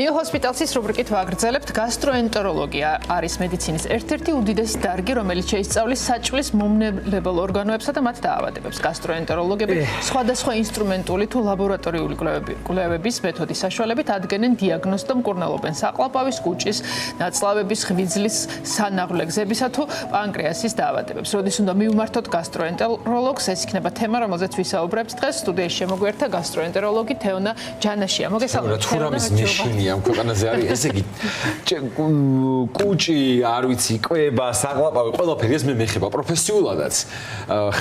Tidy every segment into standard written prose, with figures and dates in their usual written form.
New Hospitalsის რუბრიკით ვაგრძელებთ გასტროენტეროლოგია არის მედიცინის ერთ-ერთი უდიდესი დარგი, რომელიც შეისწავლის საჭმლის მომნელებელ ორგანოებსა და მათ დაავადებებს. გასტროენტეროლოგები სხვადასხვა ინსტრუმენტული თუ ლაბორატორიული კვლევების მეთოდის საშუალებით ადგენენ დიაგნოზს და მკურნალობენ საყლაპავის, კუჭის, ნაწლავების, ღვიძლის, სანაღვლე გზებისა თუ პანკრეასის დაავადებებს. როდის უნდა მივმართოთ გასტროენტეროლოგს, ეს იქნება თემა, რომელზეც ვისაუბრებთ დღეს. სტუდიაში შემოგვიერთდა გასტროენტეროლოგი თეონა ჯანაშია. მოგესალმებით. მეშინია ამ ქვეყანაზე არის ესე იგი კუჭი არ ვიცი კვება საყლაპავი ყველაფერი ეს მე მეხება პროფესიულადაც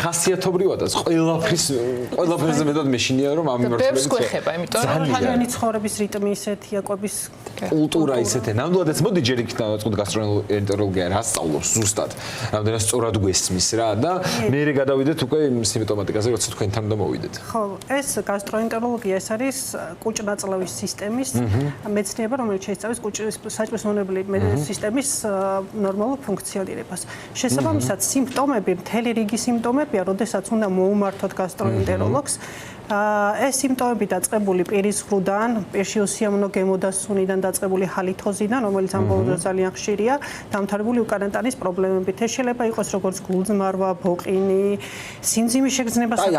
ხასიათობრივადაც ყველაფერზე მეტად მეშინია რომ ამ მიმართულებით გვეხება იმიტომ რომ თავიანთი ცხოვრების რიტმი ისეთია კვების კულტურა ისეთია ნამდვილადაც მოდი ჯერ იქ დავაწყოთ გასტროენტეროლოგია რა სწავლობს ზუსტად რამდენად სწორად გვესმის რა და მე გადავიდეთ უკვე სიმპტომატიკაზე როცა თქვენთან უნდა მოვიდეთ ხო ეს გასტროენტეროლოგია ეს არის კუჭ-ნაწლავის სისტემის მეცნიერება, რომელიც შეისწავლის კუჭის საჭმლის მომნელებელი სისტემის ნორმალურ ფუნქციონირებას. შესაბამისად, სიმპტომები, მთელი რიგი სიმპტომებია, როდესაც უნდა მოუმართოთ გასტროენტეროლოგს. ეს სიმპტომები დაწყებული პირის ღრუდან, პირში უსიამოვნო გემოდასუნიდან დაწყებული ჰალითოზიდან, რომელიც ამ ბოლო დროს ძალიან ხშირია, დამთავრებული უკანატანის პრობლემებით. ეს შეიძლება იყოს როგორც გულძმარვა, ბოყინი, სიმძიმის შეგრძნება, ეს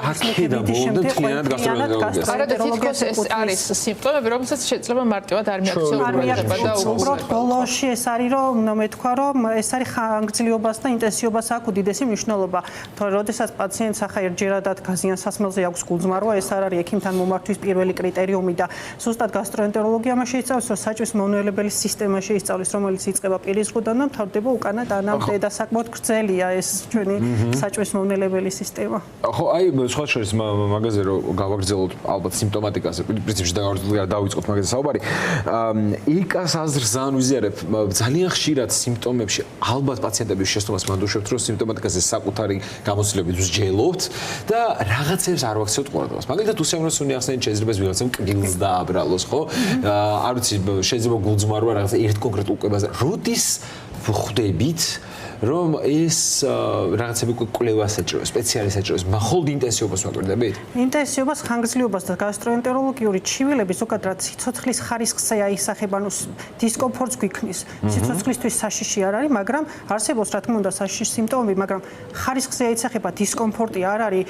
არის სიმპტომები, რომელსაც შეიძლება მარტივად არ მიაქციოს. უბრალოდ ბოლოში ეს არის რომ უნდა მეთქვა რომ ეს არის ხანგრძლივობას და ინტენსივობას აქვს უდიდესი მნიშვნელობა. თორე როდესაც პაციენტს ახლა ერთჯერადად გაზიან სასმელზე აქვს გულძმარვა, ეს არ არის ექიმთან მომართვის პირველი კრიტერიუმი და ზუსტად გასტროენტეროლოგია მას შეისწავლის, რომ საჭმლის მომნელებელი სისტემა შეისწავლის, რომელიც იწყება პირის ღრუდან და მთავრდება უკანა ტანამდე და საკმაოდ გრძელია ეს ჩვენი საჭმლის მომნელებელი სისტემა. ხო, აი სხვა შორის მაგაზე რომ გავაგრძელოთ ალბათ სიმპტომატიკაზე, პრინციპში დავიწყოთ მაგაზე საუბარი. იქას აზრს ძალიან ვიზიარებ, ძალიან ხშირად სიმპტომებში ალბათ პაციენტების შესწავლას მანდუშებთ, რომ სიმპტომატიკაზე საკუთარი გამოცდილებით ვსჯელობთ და რაღაცებს არ ვაქცევთ ყურადღებას. მაგალითად უსიამოვნო სუნი ახსენეთ შეიძლება ვიღაცამ კბილს დააბრალოს, ხო? არ ვიცი, შეიძლება გულძმარვა რაღაცა ერთ კონკრეტულ კვებაზე. როდის ვხვდებით რომ ეს რაღაცები კვლევას ეჭიროს, სპეციალისტს ეჭიროს, მხოლოდ ინტენსივობას ვაკვირდებით? ინტენსივობას, ხანგრძლივობას და გასტროენტეროლოგიური ჩივილები ზოგადად სიცოცხლის ხარისხზე აისახება, ანუ დისკომფორტს გვიქმნის. სიცოცხლისთვის საშიში არ არის, მაგრამ არსებობს რა თქმა უნდა საშიშ სიმპტომები, მაგრამ ხარისხზე აისახება, დისკომფორტი არ არის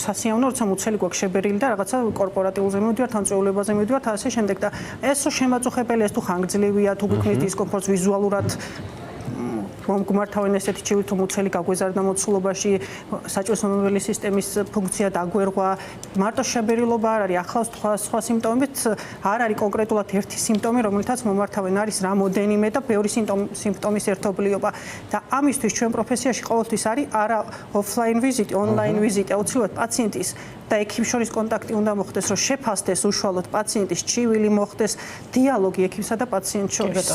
სასიამოვნო, როცა მუცელი გვაქვს შებერილი და რაღაცა კორპორატიულზე მივდივართ, ან წვეულებაზე მივდივართ, ასე შემდეგ და ეს შემაწუხებელია, თუ ხანგრძლივია, თუ გვიქმნის დისკომფორტს ვიზუალურად მომგმართავენ ესეთი ჩივილი თუ მუცელი გაგვეზარდა მოცულობაში, საჭმლის მომნელებელი სისტემის ფუნქცია დაგვერღვა, მარტო შებერილობა არ არის, ახლა სხვა სიმპტომებით არ არის კონკრეტულად ერთი სიმპტომი, რომელთაც მომართავენ არის რამოდენიმე და ბევრი სიმპტომის ერთობლიობა. და ამისთვის ჩვენ პროფესიაში ყოველთვის არის არა ოფლაინ ვიზიტი, ონლაინ ვიზიტი, აუცილებლად პაციენტის და ექიმს შორის კონტაქტი უნდა მოხდეს, რომ შეფასდეს უშუალოდ პაციენტის ჩივილი, მოხდეს დიალოგი ექიმსა და პაციენტს შორის.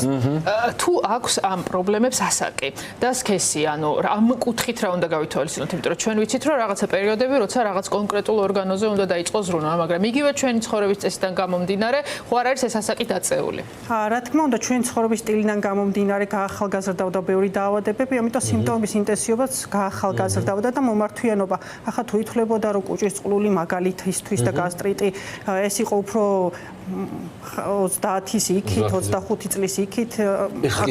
თუ აქვს ამ პრობლემებს ასაკი და სქესი, ანუ ამ კუთხით რა უნდა გავითვალისწინოთ, იმიტომ რომ ჩვენ ვიცით, რომ რაღაცა პერიოდები, როცა რაღაც კონკრეტულ ორგანოზე უნდა დაიწყოს ზრუნვა, მაგრამ იგივე ჩვენი ცხოვრების წესიდან გამომდინარე, ხო არ არის ეს ასაკი დაწეული? რა თქმა უნდა, ჩვენი ცხოვრების სტილიდან გამომდინარე გაახალგაზრდავდა ბევრი დაავადებები, ამიტომ სიმპტომების ინტენსივობაც გაახალგაზრდავდა და მომართვიანობა. ახლა თუ ითვლებოდა, რომ კუჭის წყლული მაგალითისთვის და გასტრიტი ეს იყო უფრო 30-ის იქით, 25 წლის იქით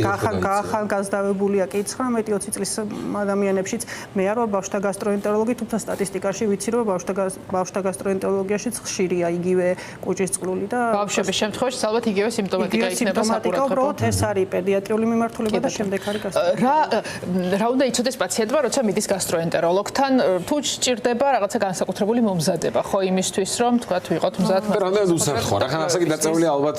გაახალგაზრდებულია კი 19-20 წლის ადამიანებშიც. მე არ ვარ ბავშვთა გასტროენტეროლოგი, თუმცა სტატისტიკაში ვიცი, რომ ბავშვთა გასტროენტეროლოგიაშიც ხშირია იგივე კუჭის წყლული და ბავშვების შემთხვევაში ალბათ იგივე სიმპტომატიკა იქნება საკურთხეველი. ეს არის პედიატრიული მიმართულება და შემდეგ არის გასტროენტეროლოგია. რა უნდა იცოდეს პაციენტმა, როცა მიდის გასტროენტეროლოგთან, თუ სჭირდება რაღაცა განსაკუთრებული მომზადება, ხო იმისთვის, რომ თქვა თუ იყოთ მზად. რამდენად უსახო, რა ხან ასაკი დაწეული ალბათ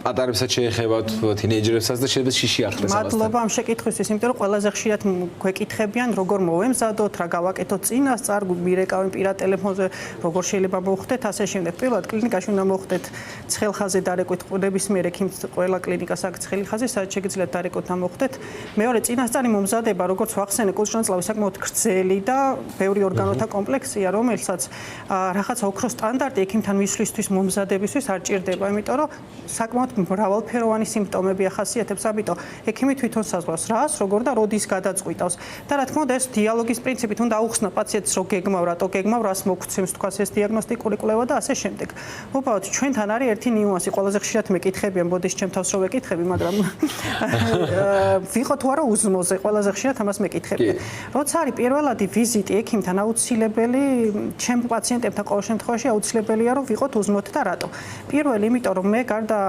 პატარებსაც შეეხება, თინეიჯერებსაც და შეიძლება შიში ახდენს ამასთან. მადლობა ამ შეკითხვისთვის, იმიტომ რომ ყველაზე ხშირად გვეკითხებიან, როგორ მოვემზადოთ, რა გავაკეთოთ წინასწარ, მირეკავენ პირად ტელეფონზე, როგორ შეიძლება მოვხდეთ, ასე შემდეგ. პირველად კლინიკაში უნდა მოვხდეთ ცხელხაზე დარეკვით ყურებისმიერ ექიმს, ყველა კლინიკას აქვს ცხელი ხაზი, სადაც შეგიძლიათ დარეკვით მოვხდეთ. მეორე წინასწარი მომზადება, როგორც ვახსენე, კუჭ-ნაწლავის საკმაოდ გრძელი და ბევრი ორგანოთა კომპლექსია, რომელსაც რაღაცა ოქროს სტანდარტი ექიმთან მისვლისთვის მომზადებისთვის არ ჭირდება, იმიტომ რომ საკმაოდ მრავალფეროვანი სიმპტომები ახასიათებს, ამიტომ ექიმი თვითონ საზღვარს რას, როგორ და როდის გადაწყვიტავს. და რა თქმა უნდა, ეს დიალოგის პრინციპით უნდა აუხსნა პაციენტს, რომ გეგმავ, რატო გეგმავ, რას მოგცემს თქვას ეს დიაგნოსტიკური კვლევა და ასე შემდეგ. უბრალოდ ჩვენთან არის ერთი ნიუანსი, ყველაზე ხშირად მეკითხები, ამბოდის ჩემ თავს რო ვეკითხები, მაგრამ ვიყო თუ არა უზმოზე, ყველაზე ხშირად ამას მეკითხები. როცა არის პირველადი ვიზიტი ექიმთან, აუცილებელი ჩემ პაციენტებთან ყოველ შემთხვევაში აუცილებელია რომ ვიყოთ უზმოდ და რატო? პირველი, იმიტომ რომ მე გარდა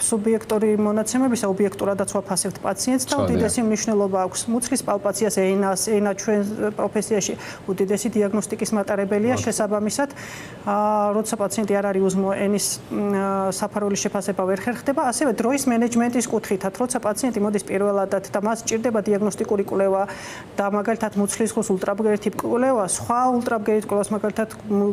სუბიექტური მონაცემებისა ობიექტურადაც ვაფასებთ პაციენტს და უდიდესი მნიშვნელობა აქვს მუცლის პალპაციას, ენა ჩვენ პროფესიაში უდიდესი დიაგნოსტიკის მატარებელია შესაბამისად, როცა პაციენტი არ არის უზმო, ენის საფაროლის შეფასება ვერ ხერხდება, ასევე დროის მენეჯმენტის კუთხითაც, როცა პაციენტი მოდის პირველადად და მას სჭირდება დიაგნოსტიკური კვლევა და მაგალითად მუცლის ღრუს ულტრაბგერითი კვლევა, სხვა ულტრაბგერით კვლევას, მაგალითად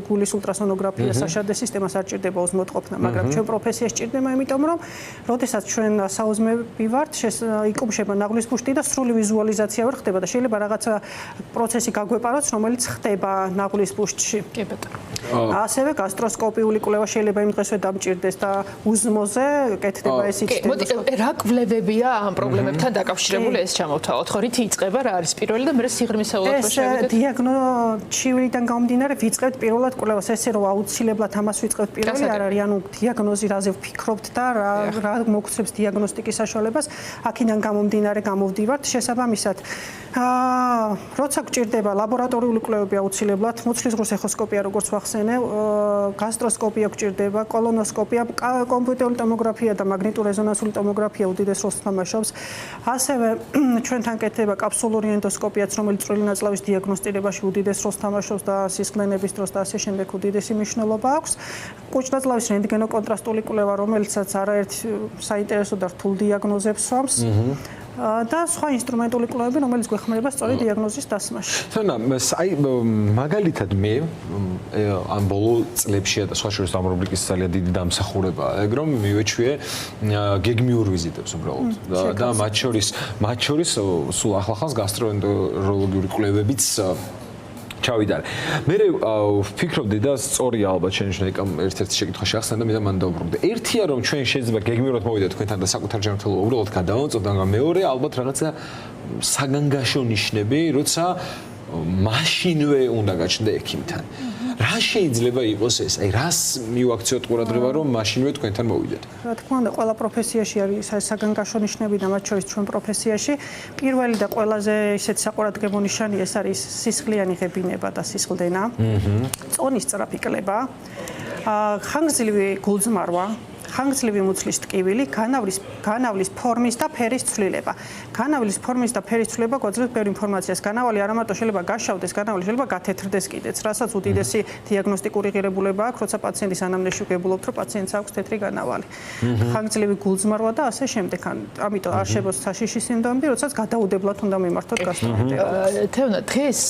გულის ულტრასონოგრაფია, საშადე სისტემას არ ჭირდება უზმოდ ყოფნა, მაგრამ ჩვენ პროფესიაში ჭირდება, იმიტომ რომ როდესაც ჩვენ საუზმეები ვართ, იკუმშება ნაღლის ბუშტი და სრული ვიზუალიზაცია ვერ ხდება და შეიძლება რაღაცა პროცესი გაგვეპაროთ, რომელიც ხდება ნაღლის ბუშტში. კი ბატონო. ასევე გასტროსკოპიული კვლევა შეიძლება იმ დღესვე დამჭირდეს და უზმოზე კეთდება ეს იქნება. მოდი, რა კვლევებია ამ პრობლემებთან დაკავშირებული ეს ჩამოვთვალოთ, ხო, რითი იწყება, რა არის პირველი და მე სიღრმისეულად რო შევიდეთ? დიაგნოჩივრიდან გამომდინარე ვიწყებთ პირველად კვლევას, ესე რომ აუცილებლად ამას ვიწყებთ პირველი არ არის, ანუ დიაგნოზი რაზე ვფიქრობთ და რა მოგცემს დიაგნოსტიკის საშუალებას, აქედან გამომდინარე გამოვდივართ შესაბამისად. როცა გჭირდება ლაბორატორიული კვლევები აუცილებლად, მუცლის ღრუს ეხოსკოპია როგორც ვახსენე, გასტროსკოპია გჭირდება, კოლონოსკოპია, კომპიუტერული ტომოგრაფია და მაგნიტურ-რეზონანსული ტომოგრაფია უდიდეს როლს თამაშობს. ასევე ჩვენთან კეთდება კაფსულური ენდოსკოპიაც, რომელიც წვრილი ნაწლავის დიაგნოსტირებაში უდიდეს როლს თამაშობს და სისხლენების დროს და ასე შემდეგ უდიდესი მნიშვნელობა აქვს. კუჭ-ნაწლავის რენტგენო-კონტრასტული კვლევა, რომელიცაც არაერთ საინტერესო და რთულ დიაგნოზებს სვამს. და სხვა ინსტრუმენტული კვლევები, რომელიც გვეხმარება სწორი დიაგნოზის დასმაში. თონა, აი მაგალითად მე ამ ბოლო წლებშია და სხვა შორის ამ რუბრიკის ძალიან დიდი დამსახურებაა, ეგ რომ მივეჩვიე გეგმიურ ვიზიტებს უბრალოდ და მათ შორის სულ ახლახანს გასტროენტეროლოგიური კვლევებიც ჩავიდარე. მე ვფიქრობდი და სწორია ალბათ შენიშნე ერთ-ერთი შეკითხვაში ახსენდა და მან დაუბრუნდა. ერთია რომ ჩვენ შეიძლება გეგმიურად მოვიდეთ თქვენთან და საკუთარ ჯანმრთელობა უბრალოდ გადავამოწმოთ, მაგრამ მეორე ალბათ რაღაცა საგანგაშო ნიშნები, როცა მაშინვე უნდა გაჩნდე ექიმთან. რა შეიძლება იყოს ეს? აი რას მივაქციოთ ყურადღება რომ მაშინვე თქვენთან მოვიდეთ? რა თქმა უნდა, ყველა პროფესიაში არის საგანგაშო ნიშნები და მათ შორის ჩვენ პროფესიაში პირველი და ყველაზე ისეთი საყურადღებო ნიშანი ეს არის სისხლიანი ღებინება და სისხლდენა. წონის სწრაფი კლება, ხანგრძლივი გულძმარვა, ხანგრძლივი მუცლის ტკივილი, განავლის ფორმის და ფერის ცვლილება. განავლის ფორმის და ფერის ცვლილება გვაძლევს ბევრ ინფორმაციას. განავალი არა მარტო შეიძლება გაშავდეს, განავალი შეიძლება გათეთრდეს კიდეც, რასაც უდიდესი დიაგნოსტიკური ღირებულება აქვს, როცა პაციენტის ანამნეზში ვგებულობთ, რომ პაციენტს აქვს თეთრი განავალი. ხანგრძლივი გულძმარვა და ასე შემდეგ. ამიტომ არ შემოს საშიში სინდრომები, როდესაც გადაუდებლად უნდა მიმართოთ გასტროენტეროლოგს. თეონა, დღეს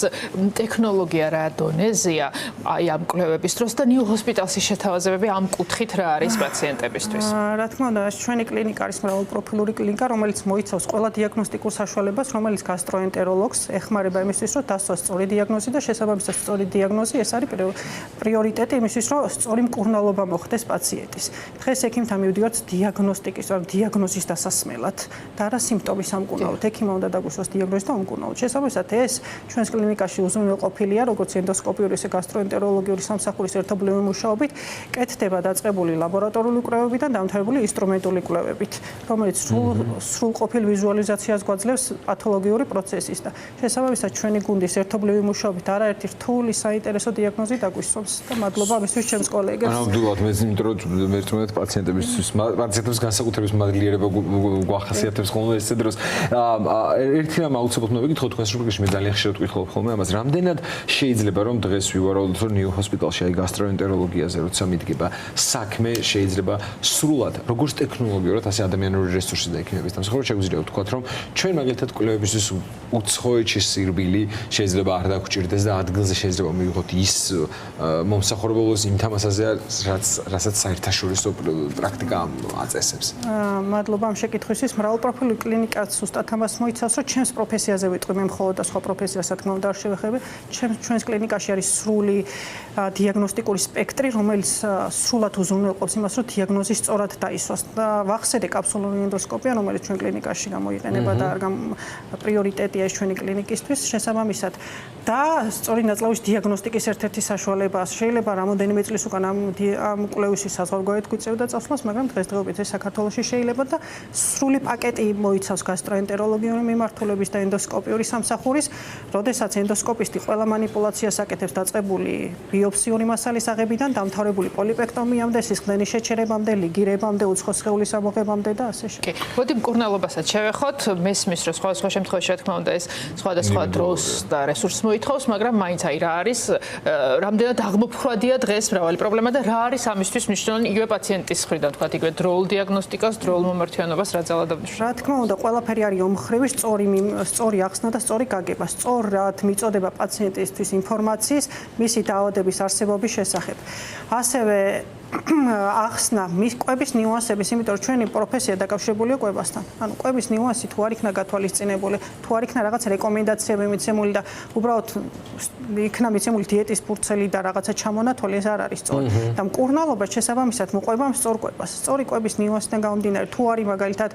ტექნოლოგია რა დონეზეა აი ამ კვლევების დროს და ნიუ ჰოსპიტალსის შეთავაზებები ამ კუთხით რა არის პაციენტებისთვის? რა თქმა უნდა, ჩვენი კლინიკა არის მრავალპროფილური კლინიკა, რომელიც მოიცავს ყველა დიაგნოსტიკურ საშუალებას, რომელიც გასტროენტეროლოგს ეხმარება იმისთვის, რომ დასვას სწორი დიაგნოზი და შესაბამისად სწორი დიაგნოზი ეს არის პრიორიტეტი იმისთვის, რომ სწორი მკურნალობა მოხდეს პაციენტის. დღეს ექიმთან მივდივართ დიაგნოსტიკის, ან დიაგნოზის დასასმელად და რა სიმპტომის ამკურნალოთ. ექიმმა უნდა დაგვისვას დიაგნოზი და ამკურნალოთ. შესაბამისად ეს ჩვენს კლინიკაში უზრუნველყოფილია, როგორც ენდოსკოპიური, ისე გასტროენტეროლოგიური სამსახურის ერთობლივი მუშაობით, კეთდება დაწყებული ლაბორატორიული კვლევებიდან დამთავრებული ინსტრუმენტული კვლევებით, რომელიც სრულყოფილ ვიზუალიზაციას გვაძლევს პათოლოგიური პროცესის და შესაბამისად ჩვენი გუნდის ერთობლივი მუშაობით არაერთი რთული საინტერესო დიაგნოზი დაგვისვამს და მადლობა ამისთვის ჩემს კოლეგებს. ნამდვილად მე ერთმანეთ პაციენტებისთვის განსაკუთრების მადლიერება გვახასიათებს ხოლმე ეს დროს. ერთი რამ აუცილებლად უნდა ვიკითხო თქვენს რუბრიკაში, მე ძალიან ხშირად ვკითხულობ ხოლმე ამას, რამდენად შეიძლება რომ დღეს ვივარაუდოთ რომ ნიუ ჰოსპიტალში აი გასტროენტეროლოგიაზე როცა მიდგება საქმე შეიძლება სრულად როგორც ტექნოლოგიურად ასე ადამიანური რესურსი და ექიმების დამსახურებით შეგვიძლია ვთქვათ რომ ჩვენ მაგალითად კვლევებისთვის უცხოეთში სირბილი შეიძლება არ დაგჭირდეს და ადგილზე შეიძლება მივიღოთ ის მომსახურებელობის იმ თამასაზე რასაც საერთაშორისო პრაქტიკა აწესებს. მადლობა ამ შეკითხვისთვის. მრავალპროფილური კლინიკაც ზუსტად ამას მოიცავს, რომ ჩემს პროფესიაზე ვიტყვი, მე მხოლოდ და სხვა პროფესიას რა თქმა უნდა არ შევეხები. ჩვენს კლინიკაში არის სრული დიაგნოსტიკური სპექტრი, რომელიც სრულად უზრუნველყოფს იმას, რომ დიაგნოზი სწორად დაისვას. ვახსენე კაფსულური ენდოსკოპია, რომელიც ჩვენ კლინიკაში გამოიყენება და პრიორიტეტია ეს ჩვენი კლინიკისთვის შესაბამისად. და სწორი ნაწლავის დიაგნოსტიკის ერთ-ერთი საშუალება შეიძლება რამოდენიმე წლის უკან ამ კვლევის საზღვარგარეთ გვიწევდა წასვლას, მაგრამ დღესდღეობით ეს საქართველოში შეიძლება და სრული პაკეტი მოიცავს გასტროენტეროლოგიური მიმართულების და ენდოსკოპიური სამსახურის, როდესაც ენდოსკოპისტი ყველა მანიპულაციას აკეთებს დაწყებული ბიოფსიური მასალის აღებიდან დამთავრებული პოლიპექტომიამდე, სისხლდენის შეჩერებამდე, ლიგირებამდე, უცხო სხეულის ამოღებამდე და ასე შემდეგ. მოდი მკურნალობასაც შევეხოთ. მესმის რომ სხვადასხვა შემთხვევაში რა თქმა უნდა ეს სხვადასხვა დროს და რესურსს მოითხოვს, მაგრამ მაინც აი რა არის, რამდენად აღმოფხვადია დღეს მრავალი პრობლემა და რა არის ამისთვის მნიშვნელოვანი იგივე პაციენტის მხრიდან, თქვათ იგივე დროულ დიაგნოსტიკას, დროულ მომართვიანობას რა ძალად აღნიშნავს. რა თქმა უნდა, ყველაფერი არის ომხრივი, სწორი ახსნა და სწორი გაგება. სწორად მიწოდება პაციენტისთვის ინფორმაციის მისი დაავადების არსებობის შესახებ. ასევე ახსნა მის კვების ნიუანსების, იმიტომ რომ ჩვენი პროფესია დაკავშირებულია კვებასთან. ანუ კვების ნიუანსი თუ არ იქნა გათვალისწინებული, თუ არ იქნა რაღაც რეკომენდაციები მიცემული და უბრალოდ იქნა მიცემული დიეტის ფურცელი და რაღაცა ჩამონათვალი, ეს არ არის სწორი. და მკურნალობა შესაბამისად მოყვება სწორ კვებას. სწორი კვების ნიუანსიდან გამომდინარე, თუ არის მაგალითად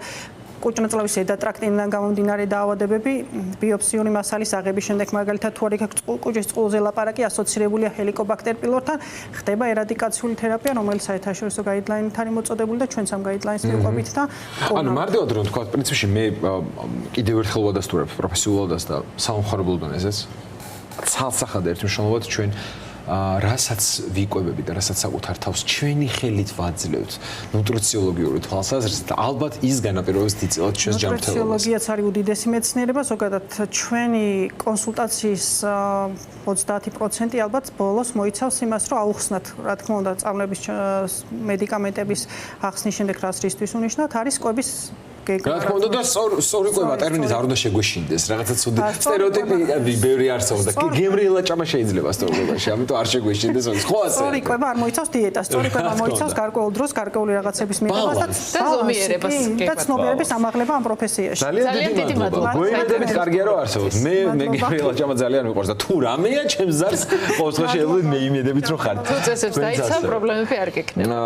კუჭნაწლავის ზედატრაქტიდან გამომდინარე დაავადებები, ბიოფსიური მასალის აღების შემდეგ მაგალითად თუ არ იქ კუჭის წყულზე ლაპარაკი ასოცირებულია ჰელიკობაქტერ პილორთან, ხდება ერადიკაციული თერაპია, რომელიც საერთაშორისო გაიდლაინით არის მოწოდებული და ჩვენც ამ გაიდლაინს მივყვებით და ანუ მარტივად რომ თქვა, პრინციპში მე კიდევ ერთხელ ვადასტურებ პროფესიულადაც და სამხარებლო დონეზეც. ცალსახად ერთ მნიშვნელოვნად ჩვენ რასაც ვიკვებებით და რასაც საკუთარ თავს ჩვენი ხელით ვაძლევთ ნუტრიციოლოგიური თვალსაზრისით ალბათ ის განაპირობებს დიდწილად ჩვენს ჯანმრთელობას. ნუტრიციოლოგიაც არის უდიდესი მეცნიერება, ზოგადად ჩვენი კონსულტაციის 30% ალბათ ბოლოს მოიცავს იმას, რომ აუხსნათ, რა თქმა უნდა, წამლების მედიკამენტების ახსნის შემდეგ რას რისთვის უნიშნავთ, არის კვების რა თქმა უნდა და სწორი კვება ტერმინით არ უნდა შეგვეშინდეს, რაღაცა ცუდი სტერეოტიპები ბევრი არსებობს და გემრიელა ჭამა შეიძლება სწორი კვებაში, ამიტომ არ შეგვეშინდეს, ხო ასე. სწორი კვება არ მოიცავს დიეტას, სწორი კვება მოიცავს გარკვეულ დროს გარკვეული რაღაცების მიღებას და ზომიერებას და ცნობიერების ამაღლება ამ პროფესიაში. ძალიან დიდი მადლობა. გვეიმედებით კარგია რომ არსებობთ. მე გემრიელა ჭამა ძალიან მიყვარს და თუ რამეა ჩემს ზარს ყოველთვის შეიძლება მე იმედებით რომ ხარ. თუ წესებს დაიცა პრობლემები არ გექნება.